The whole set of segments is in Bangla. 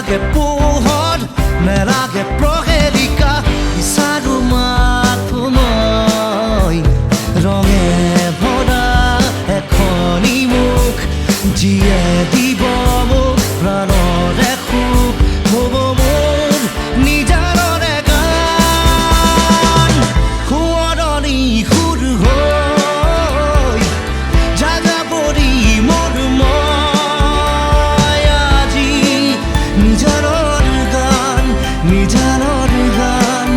নেলাগে পোহৰ নেলাগে প্ৰহেলিকা বিচাৰো মাথো মই ৰঙে ভৰা এখনি মুখ যিয়ে দিব মোক প্ৰাণৰে সুখ হ'ব মোৰ নিজানৰে গান সোঁৱৰণি সুৰ হৈ যাযাবৰী মোৰ মই আজি নিজানৰ গান নিজানৰ গান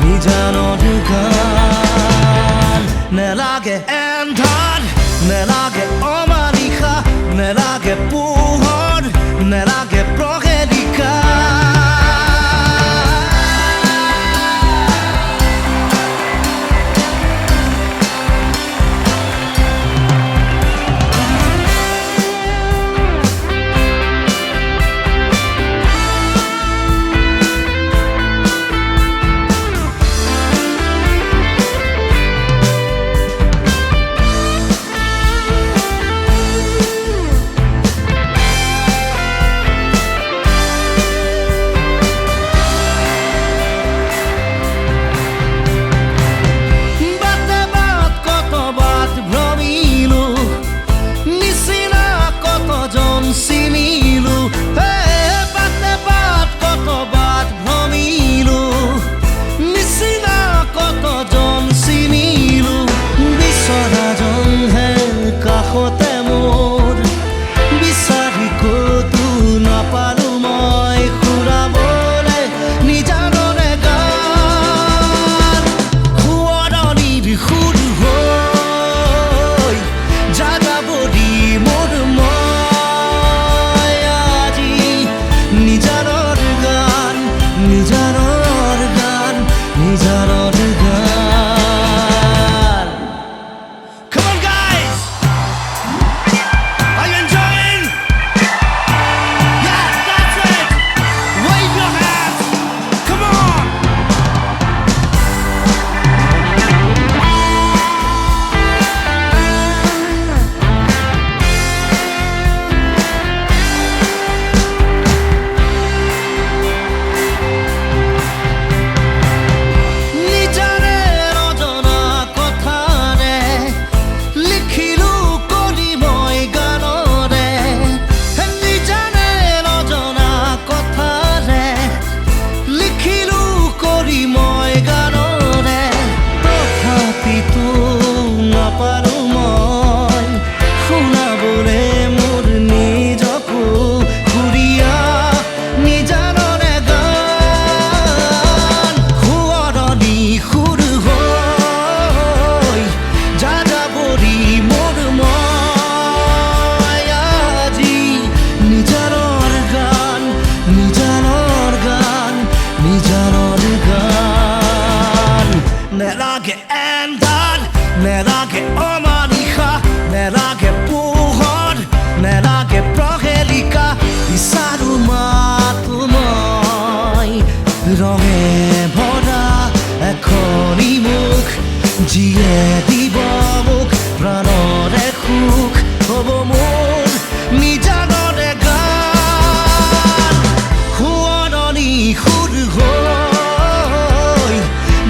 নিজানৰ গান নেলাগে এন্ধাৰ নেলাগে অমানিশা নেলাগে পোহৰ নেলাগে প্ৰহেলিকা চিনিলো বাটে বাট কতবাত ভ্ৰমিলো নিচিনা কতজন চিনিলো বিচৰাজনহে কাষতে মোৰ বিচাৰি ক'তো নাপালো মই সুৰাবলে নিজানৰে গান সোঁৱৰণিৰ সুৰ হৈ যাযাবৰী মোৰ নিজানৰ গান নিজানৰ গান নিজানৰ গান Come on guys! Are you enjoying? Yeah, that's it! Wave your hands! Come on! নেলাগে এন্ধাৰ নেলাগে অমানিশা নেলাগে পোহৰ নেলাগে প্ৰহেলিকা বিচাৰো মাথো মই ৰঙে ভৰা এখনি মুখ যিয়ে দিব মোক প্ৰাণৰে সুখ হ'ব মোৰ নিজানৰে গান সোঁৱৰণি সুৰ হৈ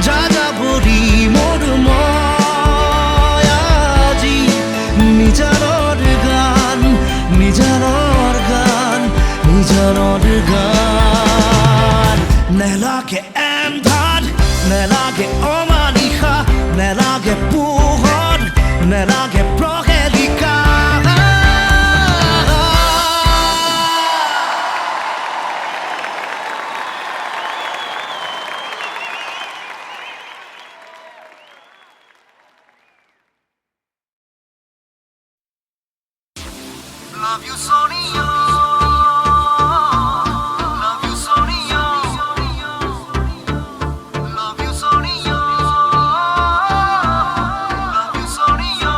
যাযাবৰী মোৰ মই আজি নিজানৰ গান নিজানৰ গান নিজানৰ গান নেলাগে এন্ধাৰ নেলাগে অমানিশা নেলাগে পোহৰ নেলাগে প্ৰহেলিকা Love you, Sonia. Love you, Sonia. Love you, Sonia. Love you, Sonia.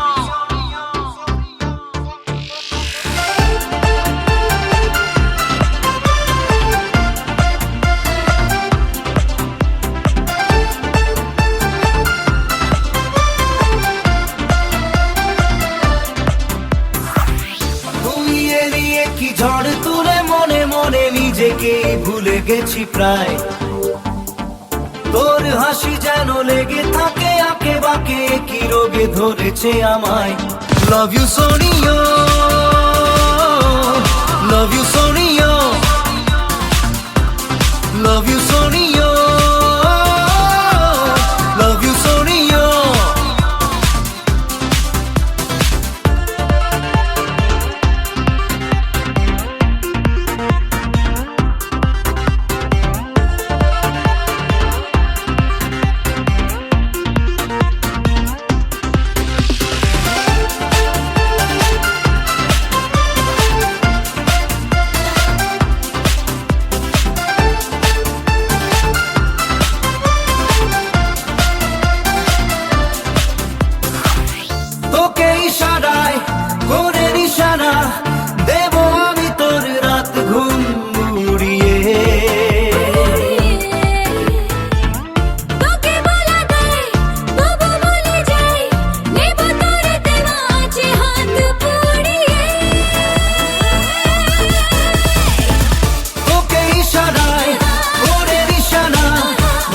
নিজেকেই ভুলে গেছি প্রায়। তোর হাসি যেন লেগে থাকে আঁকে বাঁকে, কি রোগে ধরেছে আমায়। Love you Sonia, love you Sonia, love you Sonia, love you Sonia. তোকে ইশারায় করে নিশানা দেব আমি তোর রাত ঘুম উড়িয়ে। তোকে বলা দেয় তবু বলে যাই, নেব তোর দেওয়া আছে হাত পুড়িয়ে। তোকে ইশারায় করে নিশানা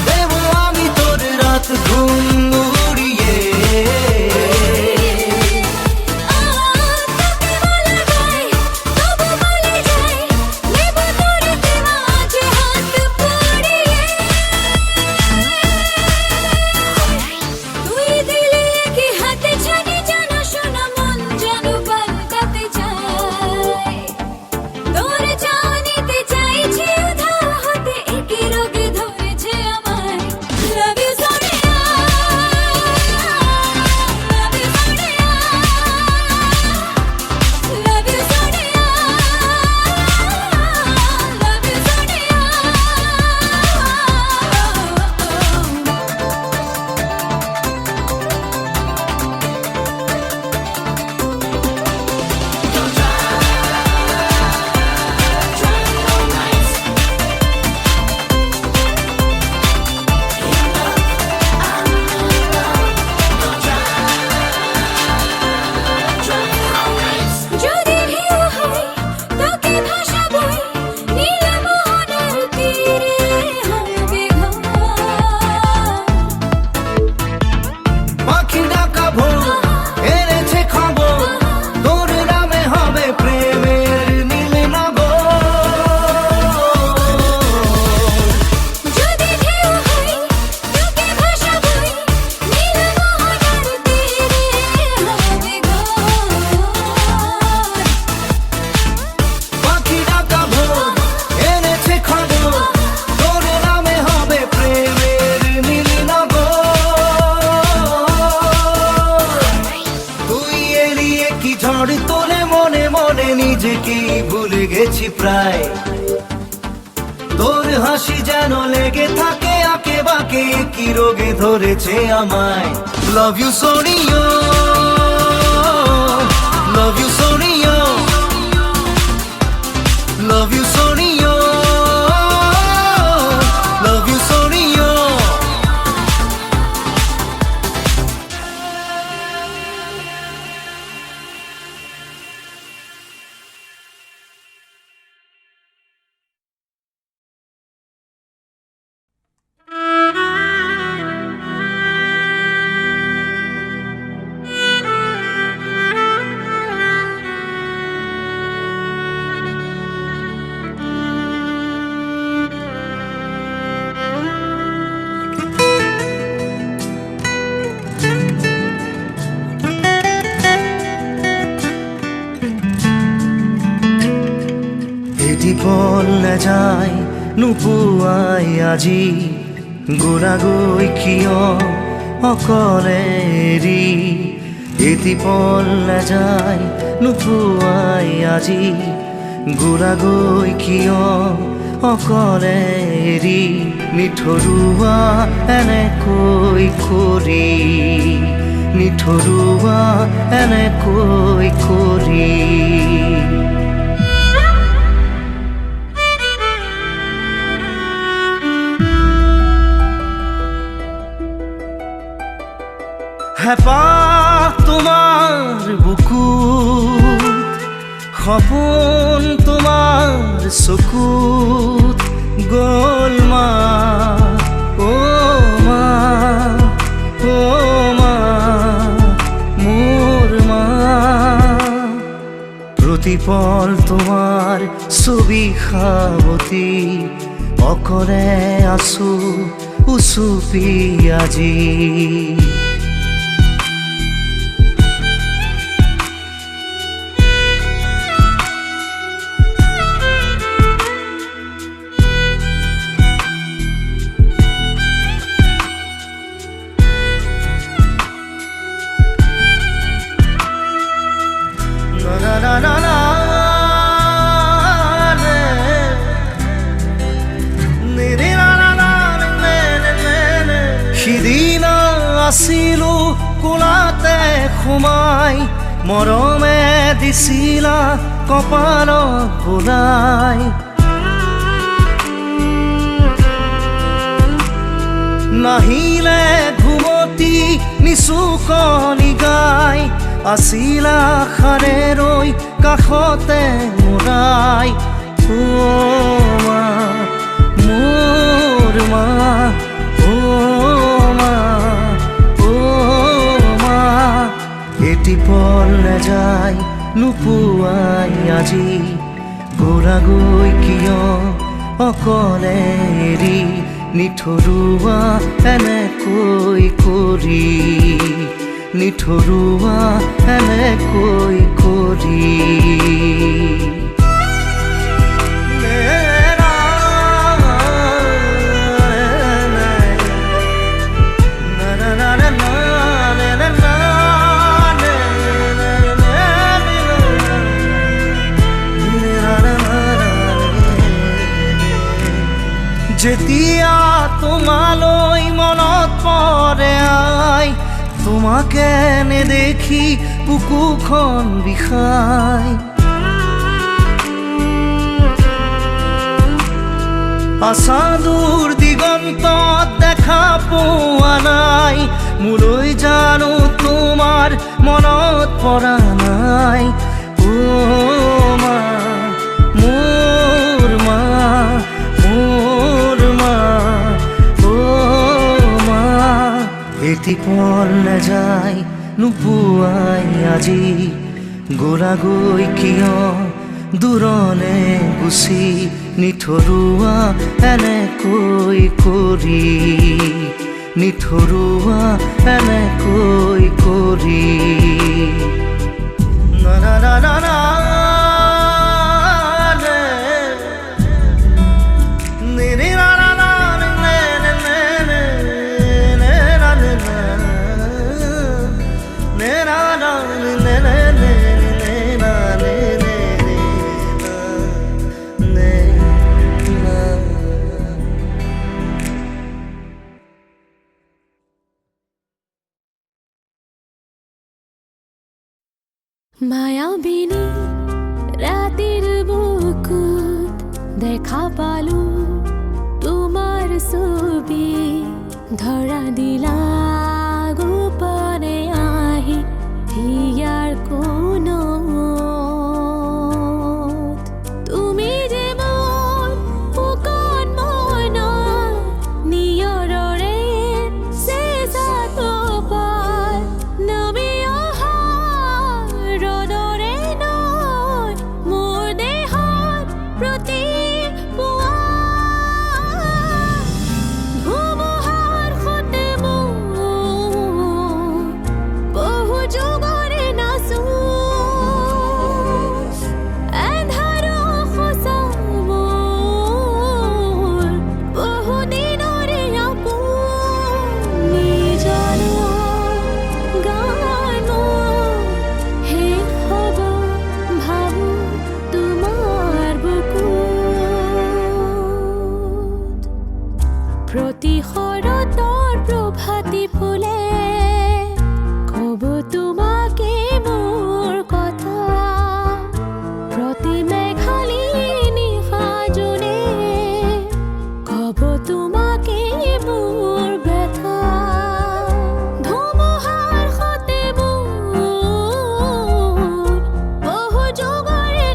দেব আমি তোর রাত ঘুম উড়িয়ে। তোকে বলা দেয় তবু বলে যাই, নেব তোর দেওয়া আছে হাত পুড়িয়ে। তুই দিলে কি হাতে ছানি জানা শোনা মন যেন পাল্টাতে চায়। তোর জানিতে চাইছি উধাও হতে একই রোগে ধরেছে আমায়। Love you Sonia, love you Sonia, love you Sonia, love you Sonia. যদি ঢেউ হয় তোকে ভাসাবই, নীল মোহনার তীরে হবে ঘর। পাখি ডাকা ভোর এনেছে খবর, তোর নামে হবে প্রেমের নীলনগর। যদি ঢেউ হয় তোকে ভাসাবই, নীল মোহনার তীরে হবে ঘর। পাখি ডাকা ভোর এনেছে খবর, তোর নামে হবে প্রেমের নীলনগর। তুই এলিয়ে কি ঝড় তোলে মনে মনে, নিজেকেই ভুলে গেছি প্রায়। তোর হাসি যেন লেগে থাকে আঁকে বাঁকে, কি রোগে ধরেছে আমায়। Love you Sonia, love you Sonia, love you Sonia, love you Sonia. এটি বললে যায় নুপুয়াই আজি, গোলাগৈ কিয় অকলেৰি। এটি বললে যায় নুপুয়াই আজি, গোলাগৈ কিয় অকলেৰি। নিঠৰুৱা এনেকৈ কৰি, নিঠৰুৱা এনেকৈ কৰি। হেঁপাহ তোমাৰ বুকুত সপোন তোমাৰ চকুত গ'ল মা, অ' মা, অ' মা, মোৰ মা। প্ৰতিপল তোমাৰ ছবি সাৱতি, অকলে আছো উচুপি আজি। সিদিনা আছিলো কোলাতে সোমাই, মৰমে দিছিলা কপালত বোলাই। নাহিলে ঘুমতি নিচুকনি গাই, আছিলা সাৰে ৰৈ কাষতে মোৰাই। অ' মা, মোৰ মা, অ' মা, অ' মা। এটি পল নেযায় নোপোৱাই আজি, গৈ কিয় অকলে এৰি, নিঠৰুৱা এনেকৈ কৰি, নিঠৰুৱা এনেকৈ কৰি। যেতিয়া তোমালৈ মনত পৰে আই, তোমাকে নেদেখি বুকুখন বিষাই। আছাদুৰ দিগন্তত দেখা পোৱা নাই, মোলৈ জানো তোমাৰ মনত পৰা নাই। অ' মা, মোৰ মা, মোৰ মা, অ' মা। এটি পল নেযায় নোপোৱাই আজি, গৈ কিয় দূৰলে গুচি, নিঠৰুৱা এনেকৈ কৰি, নিঠৰুৱা এনেকৈ কৰি। না না না না না মায়াবিনী ৰাতিৰ বুকুত দেখা পালো তোমাৰ ছবি, ধৰা দিলা গোপনে আহি হিয়াৰ কোণত। তুমি যে মোৰ ফুকন মনৰ নিয়ৰৰে চেঁচা টোপাল, নামি অহা ৰ'দৰে নৈ মোৰ দেহত প্ৰতি পুৱা। ধুমুহাৰ সতে মোৰ বহু যুগৰে নাচো, এন্ধাৰ সঁচা মোৰ বহু দিনৰে আপোন। নিজৰ গান শেষ হ'ব ভাবো তোমাৰ বুকুত। প্ৰতি শৰতৰ প্ৰভাতী ফুলে ক'ব তোমাকে মোৰ কথা, প্ৰতি মেঘালী নিশা জোনে ক'ব তোমাকে মোৰ ব্যথা। ধুমুহাৰ সতে মোৰ বহু যুগৰে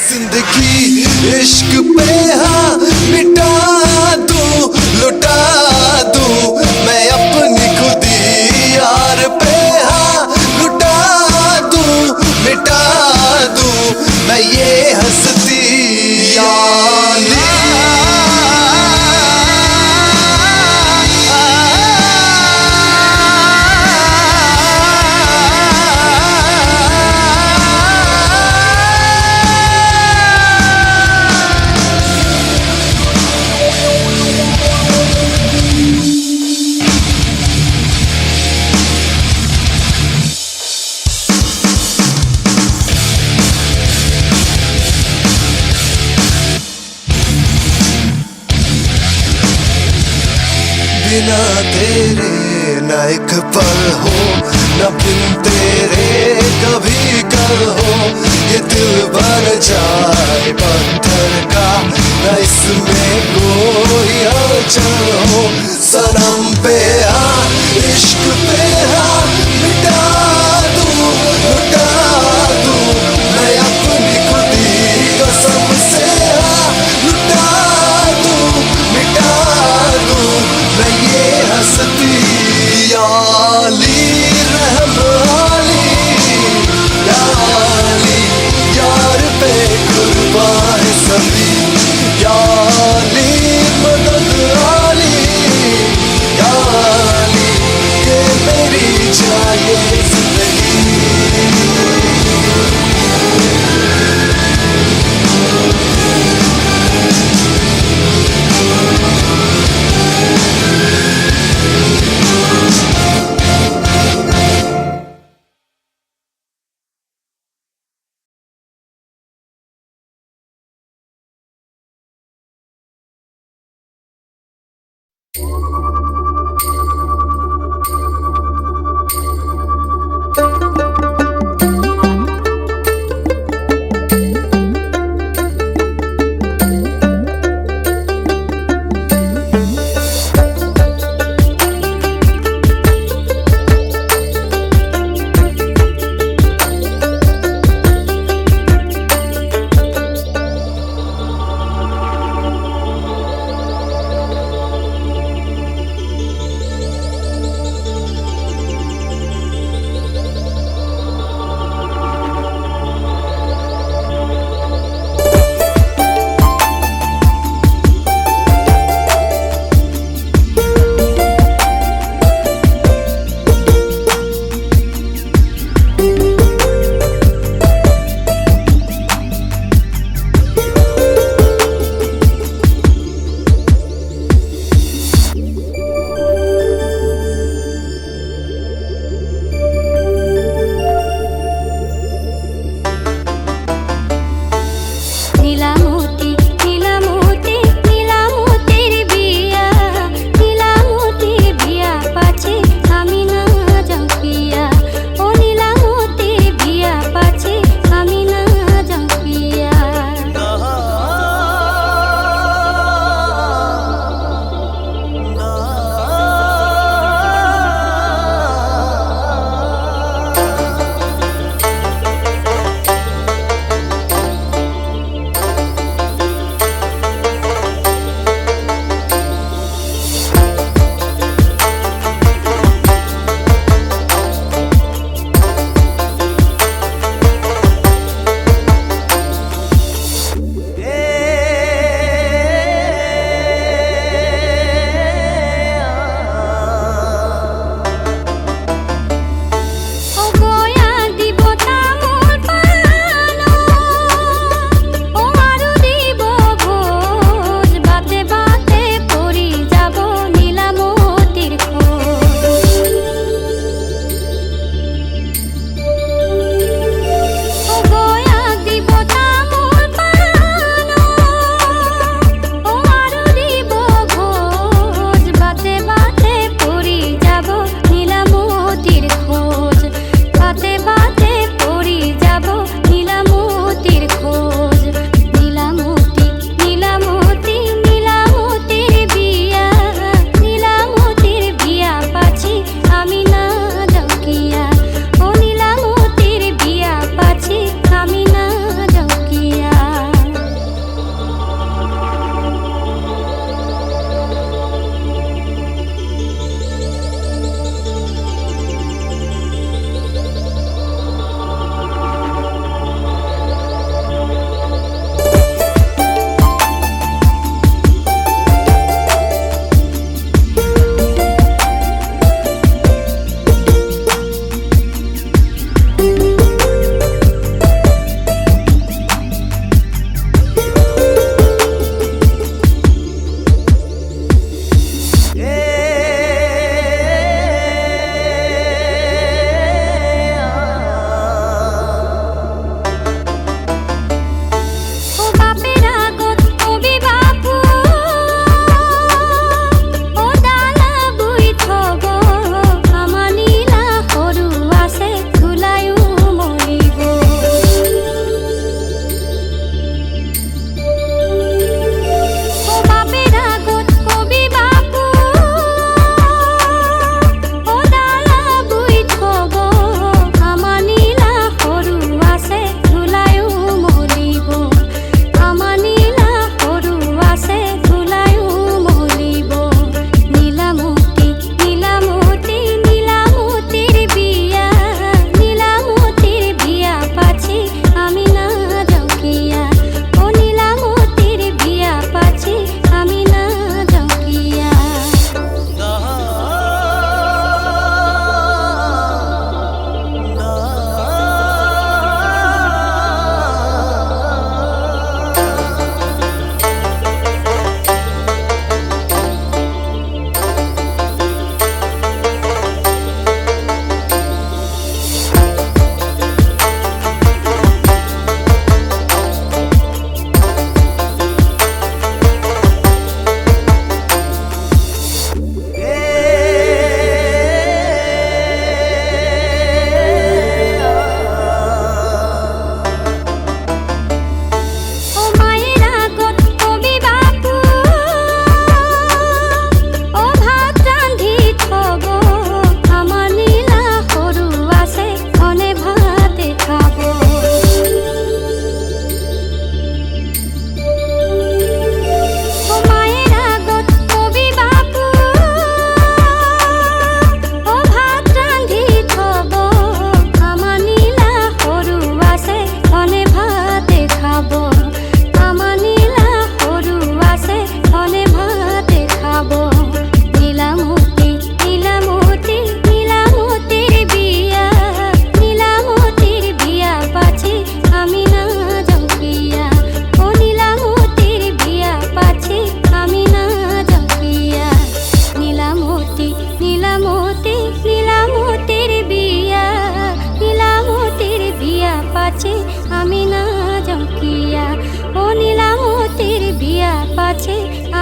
जिंदगी इश्क पे हाँ मिटा दूं लुटा दूं मैं अपनी खुदी यार पे हाँ लुटा दूं मिटा दूं मैं ये हंसती यानी बिना तेरे न एक पल हो न बिन तेरे कभी कल हो ये दिल बन जाए पत्थर का न इसमें कोई हलचल हो सनम पे हाँ इश्क पे हाँ मिटा दूं लुटा दूं मैं अपनी खुदी कसम से हाँ लुटा दूं मिटा दूं मैं ये हंसती याली रहम याली यार पे कुर्बान सभी याली मदद आली याली के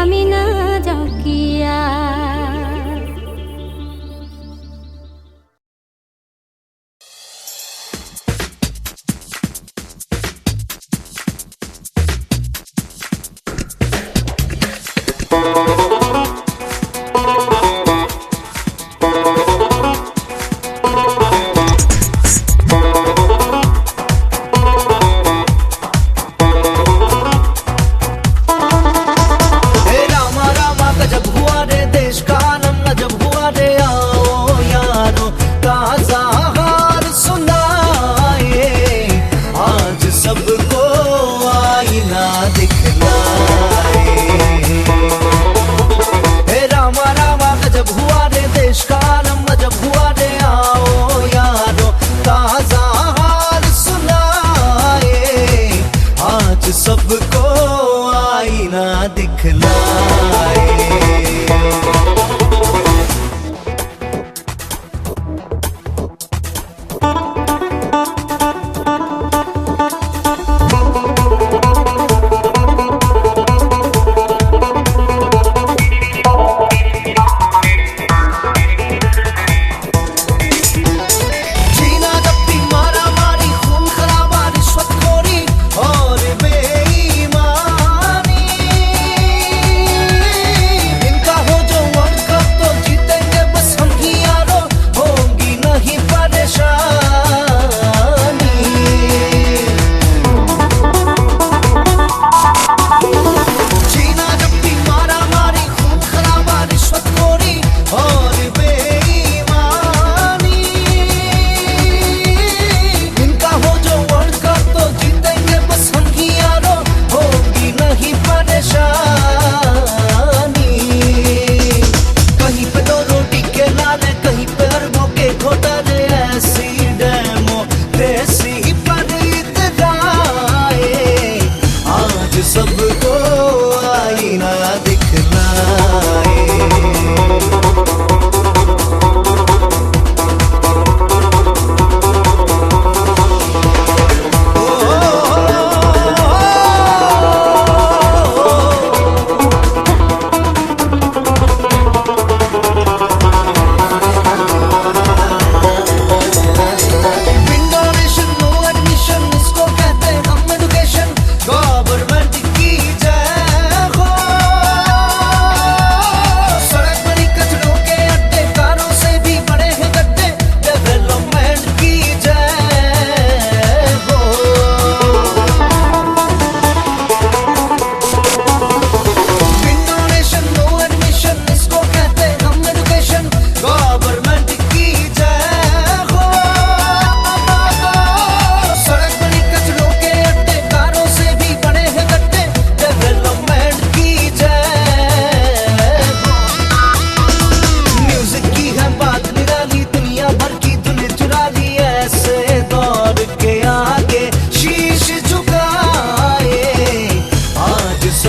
আমি না জকিয়া सबको आईना दिखलाए।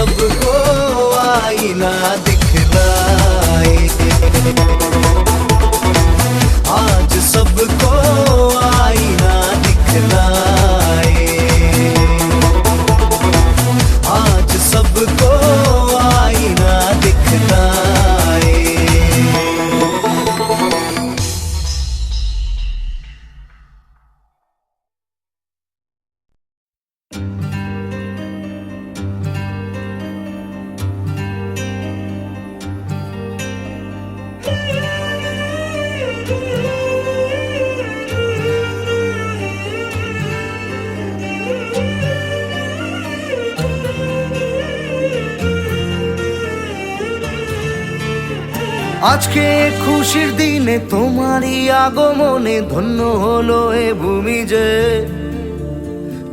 सबको आईना दिखलाए। आज सबको आईना दिखलाए। आज सबको आईना दिखलाए। আজকে খুশির দিনে তোমারই আগমনে ধন্য হলো এ ভূমি যে।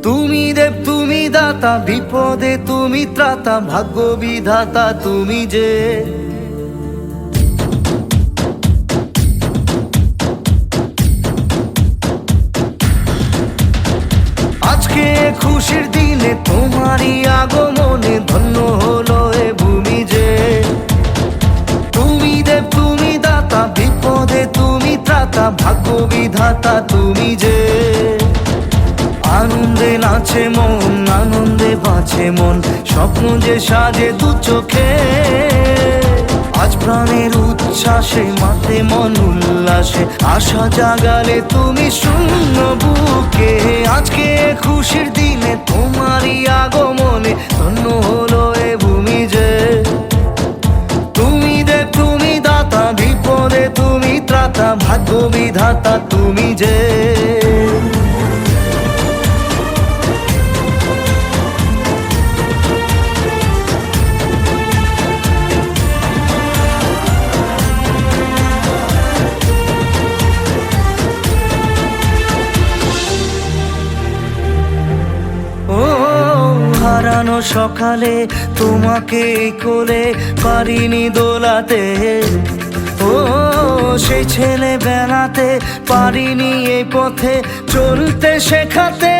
তুমি দেব তুমি দাতা, বিপদে তুমি ত্রাতা, ভাগ্য বিধাতা তুমি যে। আজকে খুশির দিনে তোমারই আগমনে ধন্য হলো এ ভূমি যে। তুমি দাতা, বিপদে তুমি ত্রাতা, ভাগ্য বিধাতা তুমি যে। আনন্দে নাচে মন, আনন্দে বাঁচে মন, স্বপ্ন যে সাজে দু চোখে। আজ প্রাণের উচ্ছ্বাসে মাতে মন উল্লাসে, আশা জাগালে তুমি শূন্য বুকে। আজকে খুশির দিনে তোমারই আগমনে ধন্য হলো এ ভূমি যে। তুমি দেব তুমি দাতা, বিপদে তুমি ত্রাতা, ভাগ্য বিধাতা তুমি যে। হারানো সকালে তোমাকে কোলে পারিনি দোলাতে, ও সেই ছেলে বেলাতে পারিনি এই পথে চলতে শেখাতে।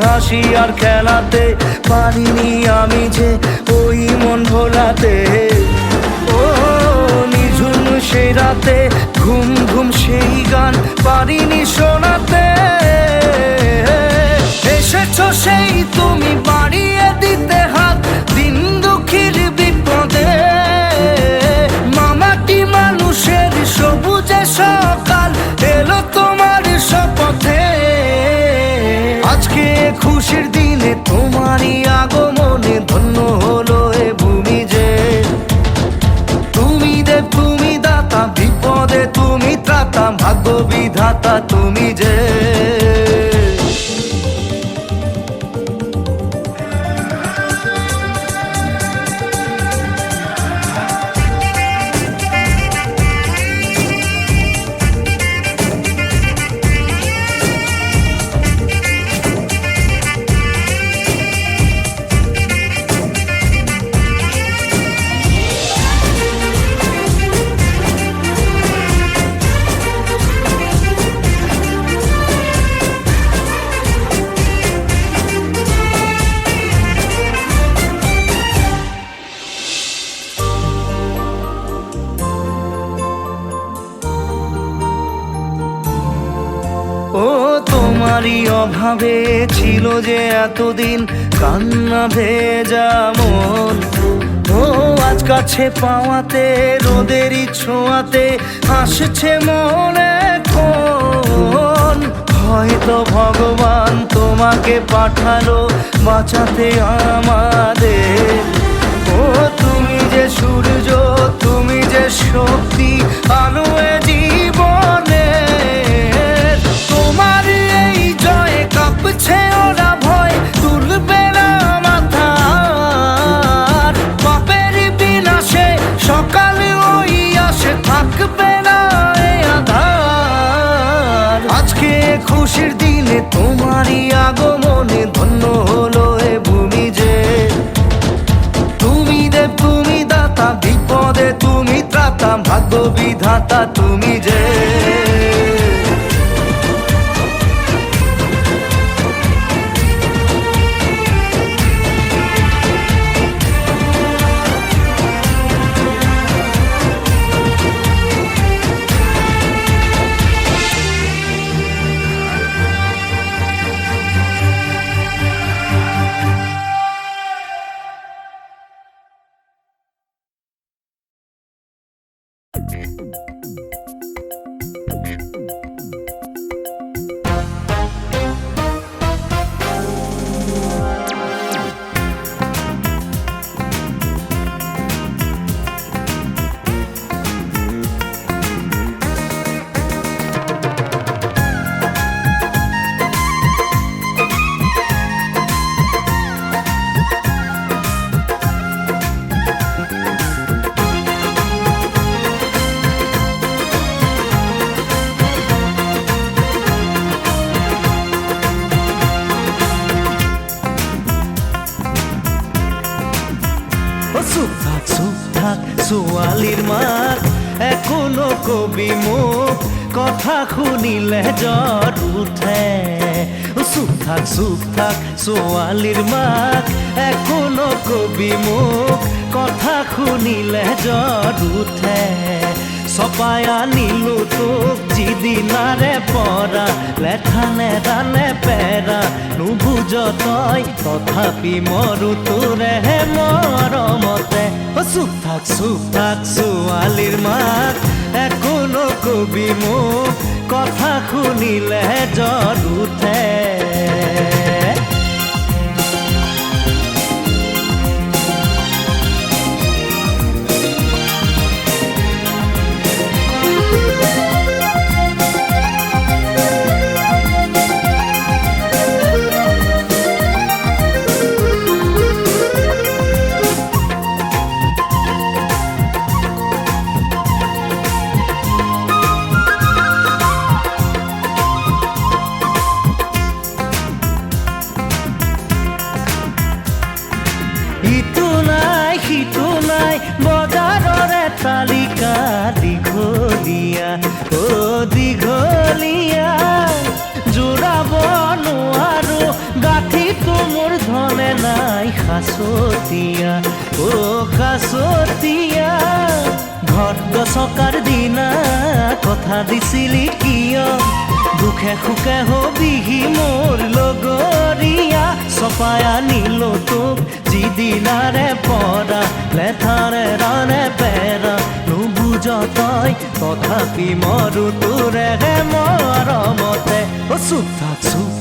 হাসি আর খেলাতে পারিনি আমি যে ওই মন ভোলাতে। ও নিঝুম সেই রাতে ঘুম ঘুম সেই গান পারিনি শোনাতে। এসেছো সেই তুমি বাড়িয়ে দিতে হাত দিন দুঃখীর বিপদে। মামাটি মানুষের সবুজে সকাল এলো তোমার শপথে। আজকে খুশির দিনে তোমারই আগমনে ধন্য হলো এ ভূমি যে। তুমি দেব তুমি দাতা, বিপদে তুমি ত্রাতা, ভাগ্য বিধাতা তুমি যে। ও তোমারই অভাবে ছিল যে এতদিন কান্না ভেজা মন। ও আজ কাছে পাওয়াতে রোদেরই ছোঁয়াতে আসছে মনে কোন। হয়তো ভগবান তোমাকে পাঠালো বাঁচাতে আমাদের। ও তুমি যে সূর্য, তুমি যে শক্তি, আলো এ জীবনে। তোমার এই জয়ে কাঁপছে ওরা ভয়, তুলবে না মাথা। পাপের বিনাশে সকালে ওই আসে, থাকবে না এ আধার। আজকে খুশির দিনে তোমারই আগমনে ধন্য হলো এ ভূমি যে। তুমি দেব তুমি দাতা, বিপদে তুমি ত্রাতা, ভাগ্য বিধাতা তুমি যে। সোয়ালির মাত এখনো কবি মুখ, কথা শুনিলে জ্বৰ উঠে। চুপ থাক সোয়ালির মাত এখনো কবি মুখ, কথা শুনিলে জ্বৰ উঠে। চপাই আনিলো তোক যিদিনাৰে পৰা লেঠা নেৰানে পেৰা নুবুজ তই তথাপি মৰো তোৰেহে মৰমতে চুপ থাক ছোৱালীৰ মাত একো নকবি মোক কথা শুনিলে জ্বৰ উঠে ইটো নাই সিটো নাই বজাৰৰে তালিকা দীঘলীয়া দীঘলীয়া জোৰাব নোৱাৰো গাঁঠিটো মোৰ ধনে নাই সাঁচতীয়া সাঁচতীয়া ঘৰত গছকাৰ দিনা কথা দিছিলি কিয় দুখে সুখে হবিহি মোৰ লগৰীয়া চপাই আনিলো তোক যিদিনাৰে পৰা লেঠাৰে ৰানে পেৰা নুবুজ তই তথাপি মৰো তোৰেহে মৰমতে চুপ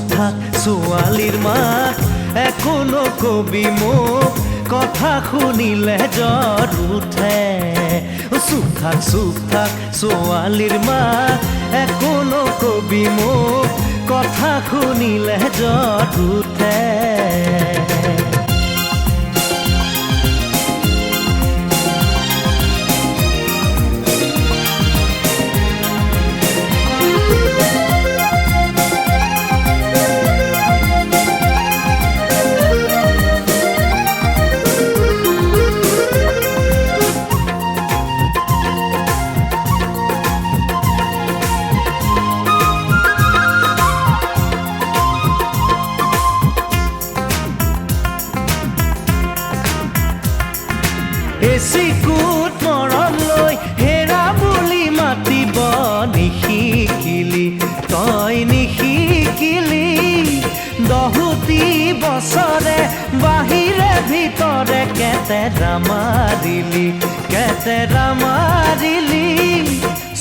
থাক ছোৱালীৰ মাত একো নকবি মোক কথা শুনিলে জ্বৰ উঠে চুপ থাক ছোৱালীৰ মাত একো নকবি মোক কথা শুনিলে জ্বৰ উঠে এচিকুট মৰম লৈ হেৰা বুলি মাতিব নিশিকিলি তই নিশিকিলি দহুতি বছৰে বাহিৰে ভিতৰে কেতেৰা মাৰিলি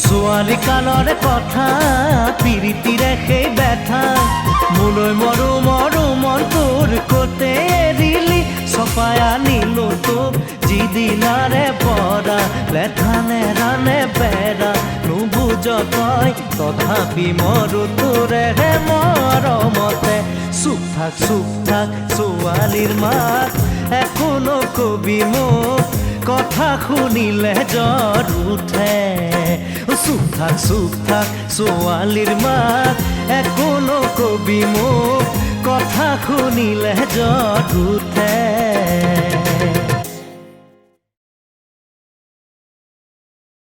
ছোৱালী কালৰে কথা পিৰিতিৰে সেই বেথা মোলৈ মৰো মন তোৰ কতে এৰিলি চপাই আনিলো তোক যিদিনাৰে পৰা লেঠা নেৰানে পেৰা নুবুজ তই তথাপি মৰো তোৰেহে মৰমতে চুপ থাক ছোৱালীৰ মাত একো নকবি মোক কথা শুনিলে জ্বৰ উঠে চুপ থাক ছোৱালীৰ মাত একো নকবি মোক কথা শুনিলে জ্বৰ উঠে